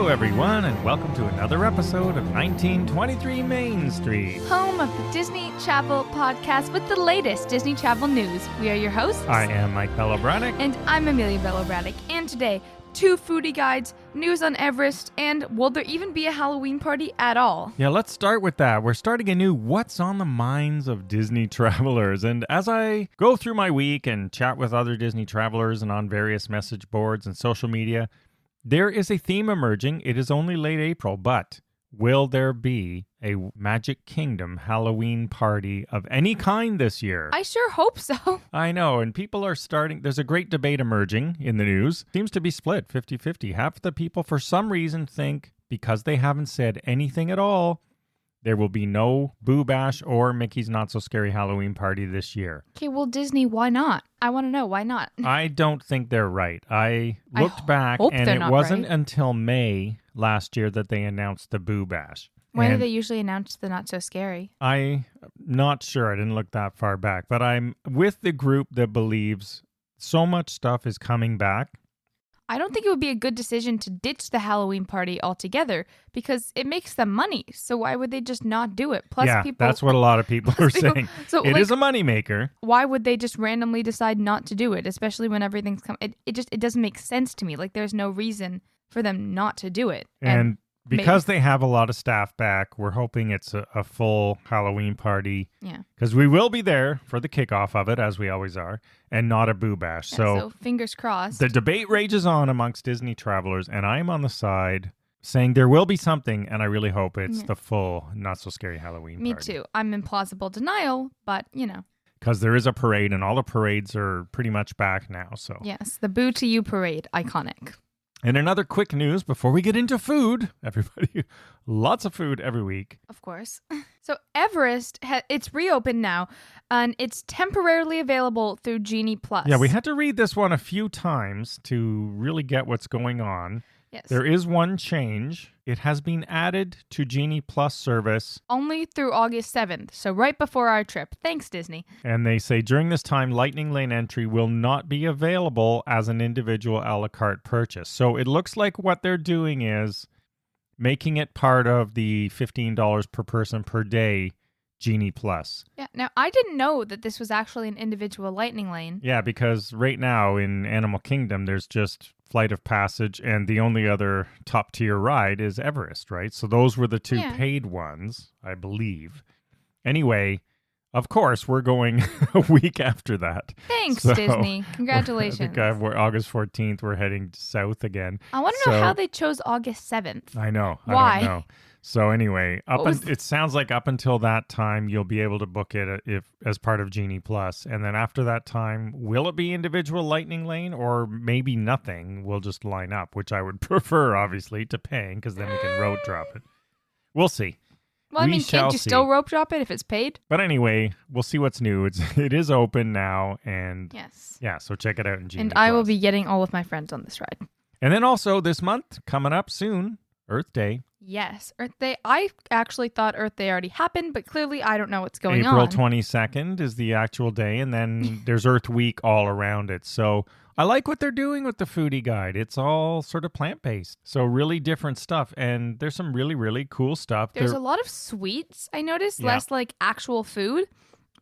Hello, everyone, and welcome to another episode of 1923 Main Street. Home of the Disney Travel Podcast with the latest Disney travel news. We are your hosts. I am Mike Bello-Braddock. And I'm Amelia Bello-Braddock. And today, 2 foodie guides, news on Everest, and will there even be a Halloween party at all? Yeah, let's start with that. We're starting a new What's on the Minds of Disney Travelers. And as I go through my week and chat with other Disney travelers and on various message boards and social media, there is a theme emerging. It is only late April, but will there be a Magic Kingdom Halloween party of any kind this year? I sure hope so. I know, and people are starting. There's a great debate emerging in the news. Seems to be split 50-50. Half the people, for some reason, think because they haven't said anything at all, there will be no Boo Bash or Mickey's Not So Scary Halloween party this year. Okay, well, Disney, why not? I want to know, why not? I don't think they're right. I looked back, and it wasn't until May last year that they announced the Boo Bash. When do they usually announce the Not So Scary? I'm not sure. I didn't look that far back. But I'm with the group that believes so much stuff is coming back. I don't think it would be a good decision to ditch the Halloween party altogether because it makes them money. So why would they just not do it? Plus, yeah, that's what a lot of people are saying. So it is a moneymaker. Why would they just randomly decide not to do it, especially when everything's coming? It doesn't make sense to me. Like, there's no reason for them not to do it. And because they have a lot of staff back, we're hoping it's a full Halloween party. Yeah. Because we will be there for the kickoff of it, as we always are, and not a Boo Bash. Yeah, so fingers crossed. The debate rages on amongst Disney travelers, and I am on the side saying there will be something, and I really hope it's the full Not So Scary Halloween party. Me too. I'm in plausible denial, but, you know. Because there is a parade, and all the parades are pretty much back now. So yes, the Boo to You parade, iconic. And another quick news before we get into food. Everybody, lots of food every week. Of course. So Everest, it's reopened now, and it's temporarily available through Genie Plus. Yeah, we had to read this one a few times to really get what's going on. Yes. There is one change. It has been added to Genie Plus service. Only through August 7th, so right before our trip. Thanks, Disney. And they say during this time, Lightning Lane entry will not be available as an individual a la carte purchase. So it looks like what they're doing is making it part of the $15 per person per day Genie Plus. Yeah, now I didn't know that this was actually an individual Lightning Lane. Yeah, because right now in Animal Kingdom, there's just Flight of Passage, and the only other top-tier ride is Everest, right? So those were the two paid ones, I believe. Anyway, of course, we're going a week after that. Thanks, Disney. Congratulations. I think August 14th, we're heading south again. I want to know how they chose August 7th. I know. Why? I don't know. So anyway, it sounds like up until that time, you'll be able to book it as part of Genie Plus. And then after that time, will it be individual Lightning Lane or maybe nothing? We'll just line up, which I would prefer, obviously, to paying because then we can road drop it. We'll see. Well, can't you still rope drop it if it's paid? But anyway, we'll see what's new. It is open now, and yes. Yeah, so check it out in Genie And Plus. I will be getting all of my friends on this ride. And then also this month, coming up soon, Earth Day. Yes, Earth Day. I actually thought Earth Day already happened, but clearly I don't know what's going on. April 22nd is the actual day, and then there's Earth Week all around it. So I like what they're doing with the Foodie Guide. It's all sort of plant-based, so really different stuff, and there's some really, really cool stuff. There's a lot of sweets, I noticed, less like actual food.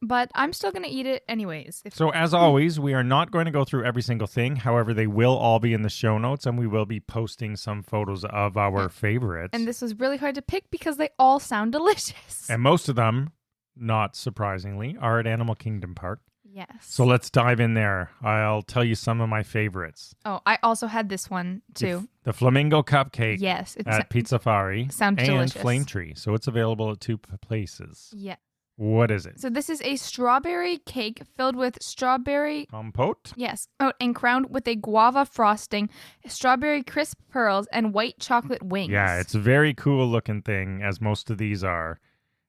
But I'm still going to eat it anyways. So as always, we are not going to go through every single thing. However, they will all be in the show notes, and we will be posting some photos of our favorites. And this was really hard to pick because they all sound delicious. And most of them, not surprisingly, are at Animal Kingdom Park. Yes. So let's dive in there. I'll tell you some of my favorites. Oh, I also had this one too. The Flamingo Cupcake. Yes. At Pizzafari. Sounds delicious. And Flame Tree. So it's available at 2 places. Yeah. What is it? So this is a strawberry cake filled with strawberry... Compote? Yes. Oh, and crowned with a guava frosting, strawberry crisp pearls, and white chocolate wings. Yeah, it's a very cool looking thing, as most of these are.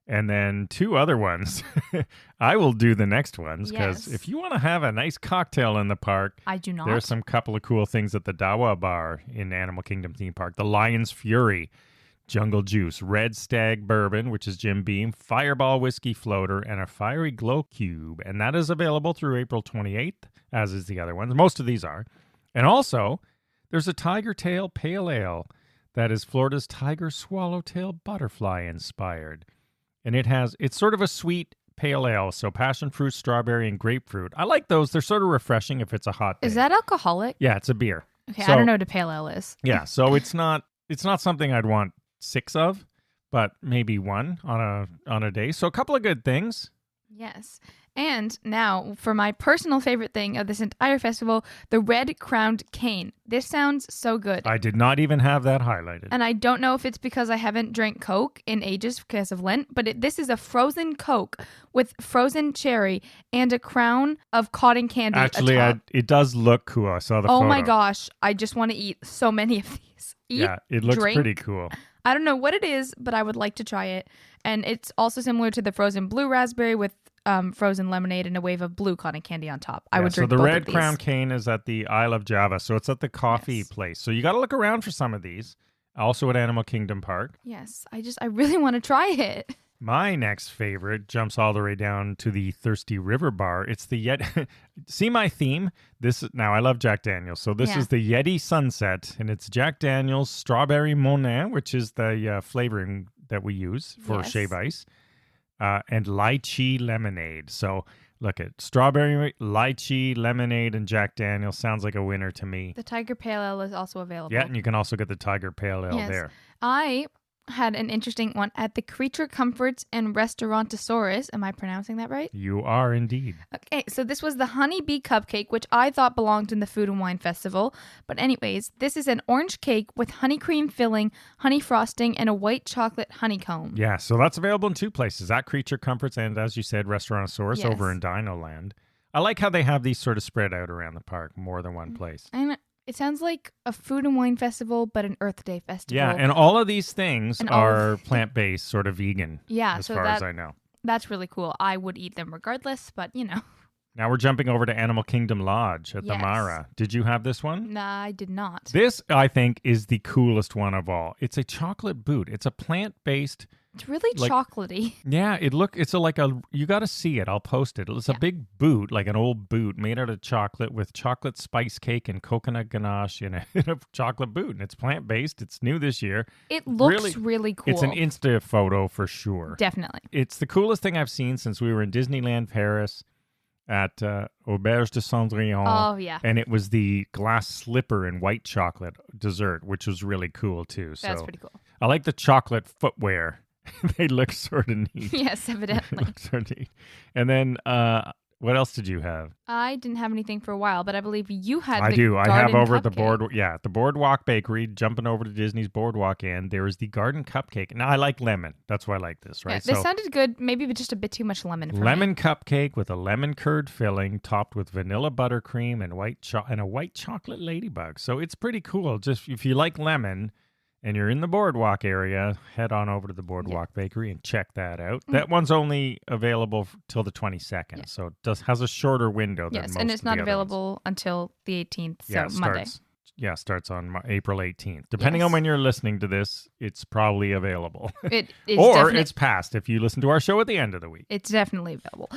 And then 2 other ones. I will do the next ones, because if you want to have a nice cocktail in the park... I do not. There's some couple of cool things at the Dawa Bar in Animal Kingdom Theme Park. The Lion's Fury. Jungle Juice, Red Stag Bourbon, which is Jim Beam, Fireball Whiskey Floater, and a Fiery Glow Cube. And that is available through April 28th, as is the other ones. Most of these are. And also, there's a Tiger Tail Pale Ale that is Florida's tiger swallowtail butterfly inspired. And it's sort of a sweet pale ale, so passion fruit, strawberry, and grapefruit. I like those. They're sort of refreshing if it's a hot day. Is that alcoholic? Yeah, it's a beer. Okay, So- I don't know what a pale ale is. Yeah, so it's not something I'd want 6 of, but maybe 1 on a day. So a couple of good things. Yes. And now for my personal favorite thing of this entire festival, the red crowned cane. This sounds so good. I did not even have that highlighted. And I don't know if it's because I haven't drank Coke in ages because of Lent, but this is a frozen Coke with frozen cherry and a crown of cotton candy. Actually, atop. it does look cool. I saw the Oh photo. my gosh. I just want to eat so many of these. Yeah, it looks drink. pretty cool. I don't know what it is, but I would like to try it. And it's also similar to the frozen blue raspberry with frozen lemonade and a wave of blue cotton candy on top. I would drink so the both Red of these. Crown Cane is at the Isle of Java, so it's at the coffee Yes. place. So you got to look around for some of these. Also at Animal Kingdom Park. Yes, I really want to try it. My next favorite jumps all the way down to the Thirsty River Bar. It's the Yeti. See my theme? Now I love Jack Daniels. So this Yeah. is the Yeti Sunset, and it's Jack Daniels Strawberry Monin, which is the flavoring that we use for Yes. shave ice, and lychee lemonade. So look at strawberry, lychee, lemonade, and Jack Daniels. Sounds like a winner to me. The Tiger Pale Ale is also available. Yeah, and you can also get the Tiger Pale Ale Yes. there. I had an interesting one at the Creature Comforts and Restaurantosaurus. Am I pronouncing that right? You are indeed. Okay, so this was the honeybee cupcake, which I thought belonged in the Food and Wine Festival. But anyways, this is an orange cake with honey cream filling, honey frosting, and a white chocolate honeycomb. Yeah, so that's available in 2 places, at Creature Comforts and, as you said, Restaurantosaurus Yes. over in Dinoland. I like how they have these sort of spread out around the park, more than one place. And it sounds like a Food and Wine Festival, but an Earth Day festival. Yeah, and all of these things And all are of- plant-based, sort of vegan, Yeah, as so far as I know. that's really cool. I would eat them regardless, but Now we're jumping over to Animal Kingdom Lodge at the Yes. Mara. Did you have this one? Nah, I did not. This, I think, is the coolest one of all. It's a chocolate boot. It's a plant-based... It's really like- chocolatey. Yeah, you got to see it. I'll post it. It's a Yeah. big boot, like an old boot made out of chocolate with chocolate spice cake and coconut ganache in a chocolate boot. And it's plant-based. It's new this year. It looks really cool. It's an Insta photo for sure. Definitely. It's the coolest thing I've seen since we were in Disneyland Paris at Auberge de Cendrillon. Oh, yeah. And it was the glass slipper and white chocolate dessert, which was really cool too. That's So pretty cool. I like the chocolate footwear. They look sort of neat. Yes, They evidently. look sort of neat. And then what else did you have? I didn't have anything for a while, but I believe you had I the do. I have garden over at the cupcake. the Boardwalk Bakery, jumping over to Disney's Boardwalk End. There is the garden cupcake. Now I like lemon. That's why I like this, right? Yeah, this sounded good, maybe but just a bit too much lemon for me. Lemon cupcake with a lemon curd filling, topped with vanilla buttercream and a white chocolate ladybug. So it's pretty cool. Just if you like lemon and you're in the Boardwalk area, head on over to the Boardwalk Bakery and check that out. That one's only available till the 22nd, Yeah. so it has a shorter window than Yes, most and of it's the not other ones. available until the 18th, so Yeah, it Monday. starts on April 18th. Depending on Yes. when you're listening to this, it's probably available. It is Or it's past if you listen to our show at the end of the week. it's definitely available.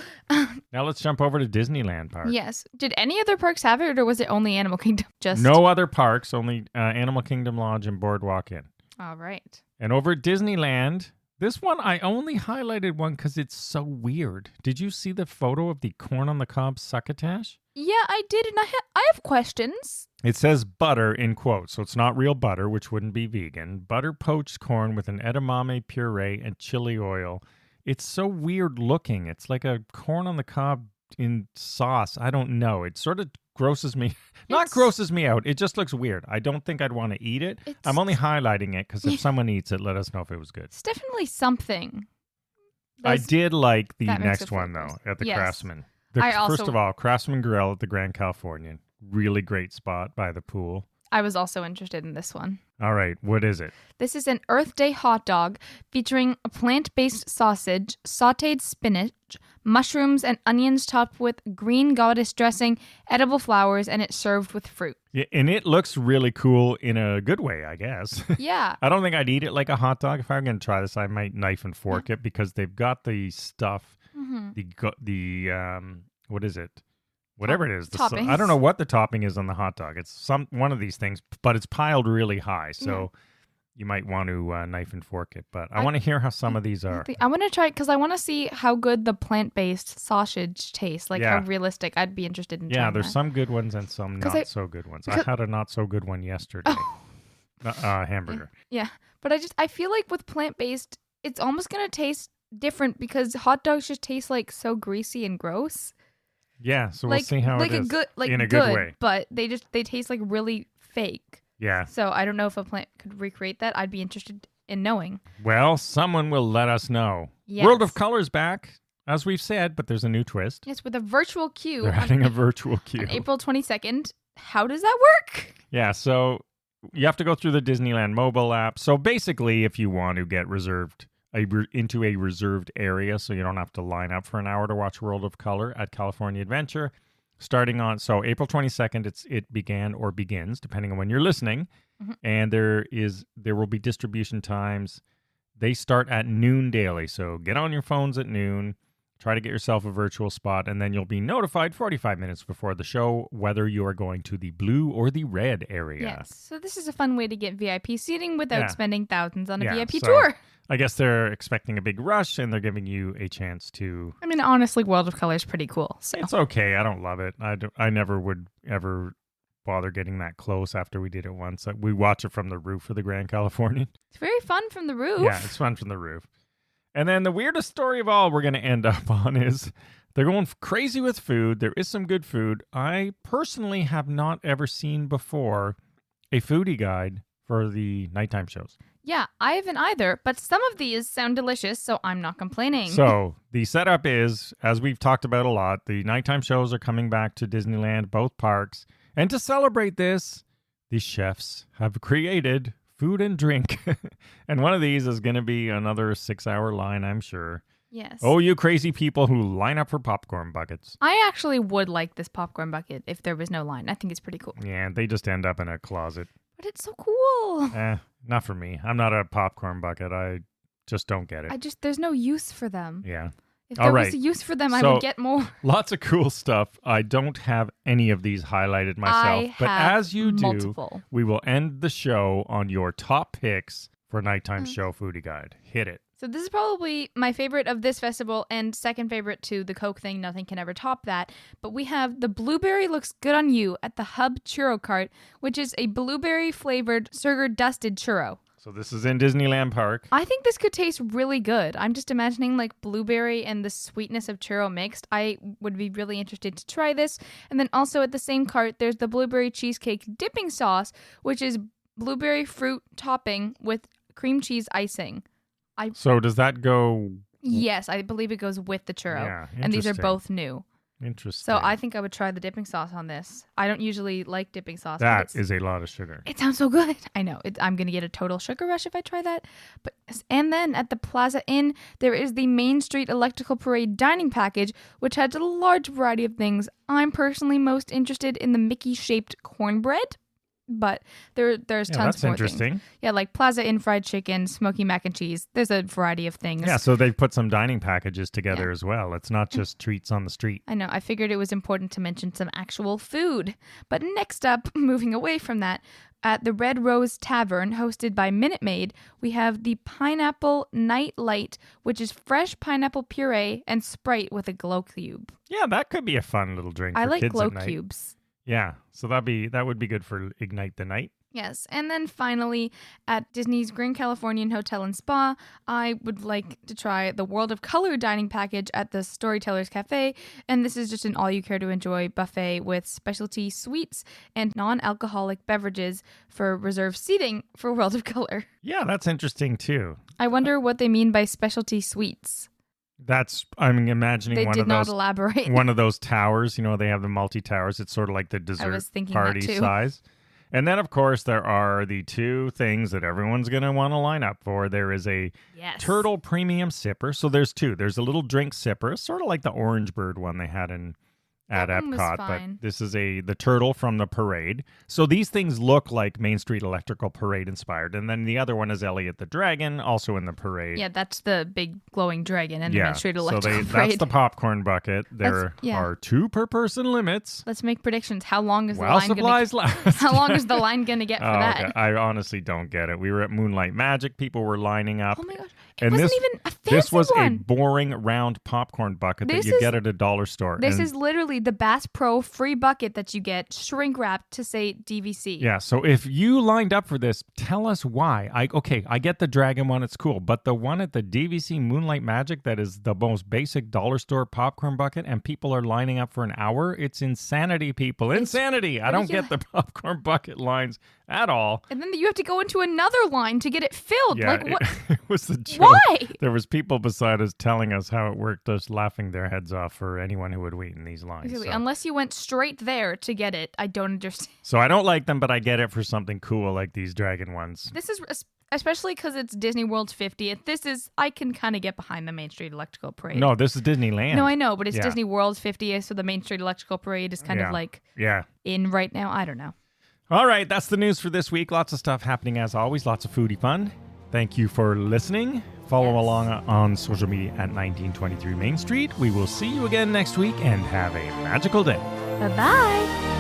Now let's jump over to Disneyland Park. Yes. Did any other parks have it, or was it only Animal Kingdom? Just No other parks, only Animal Kingdom Lodge and Boardwalk Inn. All right. And over at Disneyland, this one, I only highlighted one because it's so weird. Did you see the photo of the corn on the cob succotash? Yeah, I did, and I have questions. It says butter in quotes, so it's not real butter, which wouldn't be vegan. Butter poached corn with an edamame puree and chili oil. It's so weird looking. It's like a corn on the cob in sauce. I don't know. It sort of grosses me. Not It's- grosses me out. It just looks weird. I don't think I'd want to eat it. It's- I'm only highlighting it because if someone eats it, let us know if it was good. It's definitely something. I That's- did like the that makes next it one, flavors. though, at the Yes. Craftsman. I also- First of all, Craftsman Grill at the Grand Californian. Really great spot by the pool. I was also interested in this one. All right, what is it? This is an Earth Day hot dog featuring a plant-based sausage, sautéed spinach, mushrooms, and onions topped with green goddess dressing, edible flowers, and it's served with fruit. Yeah, and it looks really cool in a good way, I guess. Yeah. I don't think I'd eat it like a hot dog. If I'm going to try this, I might knife and fork it because they've got the stuff, what is it? Whatever it is. Toppings. I don't know what the topping is on the hot dog. It's one of these things, but it's piled really high. So, you might want to knife and fork it. But I want to hear how some of these are. I want to try it because I want to see how good the plant-based sausage tastes. Like how realistic. I'd be interested in trying there's that. some good ones and some not so good ones. I had a not so good one yesterday. Hamburger. Yeah. But I feel like with plant-based, it's almost going to taste different because hot dogs just taste like so greasy and gross. Yeah, so we'll see how it is. In a good way. But they taste like really fake. Yeah. So I don't know if a plant could recreate that. I'd be interested in knowing. Well, someone will let us know. Yes. World of Color's back, as we've said, but there's a new twist. Yes, with a virtual queue. They're adding a virtual queue. On April 22nd. How does that work? Yeah, so you have to go through the Disneyland mobile app. So basically, if you want to get into a reserved area, so you don't have to line up for an hour to watch World of Color at California Adventure, starting on April 22nd, it began or begins, depending on when you're listening. Mm-hmm. And there will be distribution times. They start at noon daily, so get on your phones at noon. Try to get yourself a virtual spot, and then you'll be notified 45 minutes before the show whether you are going to the blue or the red area. Yes, so this is a fun way to get VIP seating without spending thousands on a VIP tour. I guess they're expecting a big rush, and they're giving you a chance to... I mean, honestly, World of Color is pretty cool. So. It's okay. I don't love it. I never would ever bother getting that close after we did it once. We watch it from the roof of the Grand Californian. It's very fun from the roof. Yeah, it's fun from the roof. And then the weirdest story of all we're going to end up on is they're going crazy with food. There is some good food. I personally have not ever seen before a foodie guide for the nighttime shows. Yeah, I haven't either, but some of these sound delicious, so I'm not complaining. So the setup is, as we've talked about a lot, the nighttime shows are coming back to Disneyland, both parks. And to celebrate this, the chefs have created food and drink. And one of these is going to be another 6-hour line, I'm sure. Yes. Oh, you crazy people who line up for popcorn buckets. I actually would like this popcorn bucket if there was no line. I think it's pretty cool. Yeah, they just end up in a closet. But it's so cool. Not for me. I'm not a popcorn bucket. I just don't get it. There's no use for them. Yeah. If there was a use for them, I would get more. Lots of cool stuff. I don't have any of these highlighted myself. But as you do, we will end the show on your top picks for Nighttime Show Foodie Guide. Hit it. So this is probably my favorite of this festival and second favorite to the Coke thing. Nothing can ever top that. But we have the Blueberry Looks Good on You at the Hub Churro Cart, which is a blueberry-flavored sugar-dusted churro. So this is in Disneyland Park. I think this could taste really good. I'm just imagining like blueberry and the sweetness of churro mixed. I would be really interested to try this. And then also at the same cart, there's the blueberry cheesecake dipping sauce, which is blueberry fruit topping with cream cheese icing. So does that go... Yes, I believe it goes with the churro. Yeah, and these are both new. Interesting. So I think I would try the dipping sauce on this. I don't usually like dipping sauce. That is a lot of sugar. It sounds so good. I know. I'm going to get a total sugar rush if I try that. And then at the Plaza Inn, there is the Main Street Electrical Parade dining package, which has a large variety of things. I'm personally most interested in the Mickey-shaped cornbread. But there's tons more interesting. Things. Yeah, like Plaza Inn fried chicken, smoky mac and cheese. There's a variety of things. Yeah, so they've put some dining packages together as well. It's not just treats on the street. I know. I figured it was important to mention some actual food. But next up, moving away from that, at the Red Rose Tavern, hosted by Minute Maid, we have the Pineapple Night Light, which is fresh pineapple puree and Sprite with a glow cube. Yeah, that could be a fun little drink for kids at night. I like glow cubes. Yeah, so that would be good for Ignite the Night. Yes, and then finally, at Disney's Grand Californian Hotel and Spa, I would like to try the World of Color dining package at the Storytellers Cafe, and this is just an all-you-care-to-enjoy buffet with specialty sweets and non-alcoholic beverages for reserved seating for World of Color. Yeah, that's interesting, too. I wonder what they mean by specialty sweets. I'm imagining they did not elaborate. One of those towers, they have the multi-towers. It's sort of like the dessert party size. And then, of course, there are the two things that everyone's going to want to line up for. There is a turtle premium sipper. So there's two. There's a little drink sipper, sort of like the Orange Bird one they had in at That one was Epcot, fine. but this is the turtle from the parade. So these things look like Main Street Electrical Parade inspired. And then the other one is Elliot the Dragon, also in the parade. Yeah, that's the big glowing dragon and the Main Street Electrical so Parade. that's the popcorn bucket. There are 2 per person limits. Let's make predictions. How long is the While line supplies last. How long is the line going to get for that? Okay. I honestly don't get it. We were at Moonlight Magic. People were lining up. Oh my gosh. And wasn't even a fancy this was one. a boring round popcorn bucket that you get at a dollar store. This is literally the Bass Pro free bucket that you get shrink wrapped to say DVC. Yeah, so if you lined up for this, tell us why. I get the dragon one, it's cool, but the one at the DVC Moonlight Magic that is the most basic dollar store popcorn bucket and people are lining up for an hour, it's insanity, people. Insanity! I don't get the popcorn bucket lines at all. And then you have to go into another line to get it filled. Yeah, like, what? it was a joke. Why? There was people beside us telling us how it worked, just laughing their heads off for anyone who would wait in these lines. Exactly. So. Unless you went straight there to get it, I don't understand. So I don't like them, but I get it for something cool like these dragon ones. This is especially because it's Disney World's 50th. I can kind of get behind the Main Street Electrical Parade. No, this is Disneyland. No, I know, but it's Disney World's 50th, so the Main Street Electrical Parade is kind of like in right now. I don't know. All right, that's the news for this week. Lots of stuff happening as always. Lots of foodie fun. Thank you for listening. Follow along on social media at 1923 Main Street. We will see you again next week and have a magical day. Bye-bye.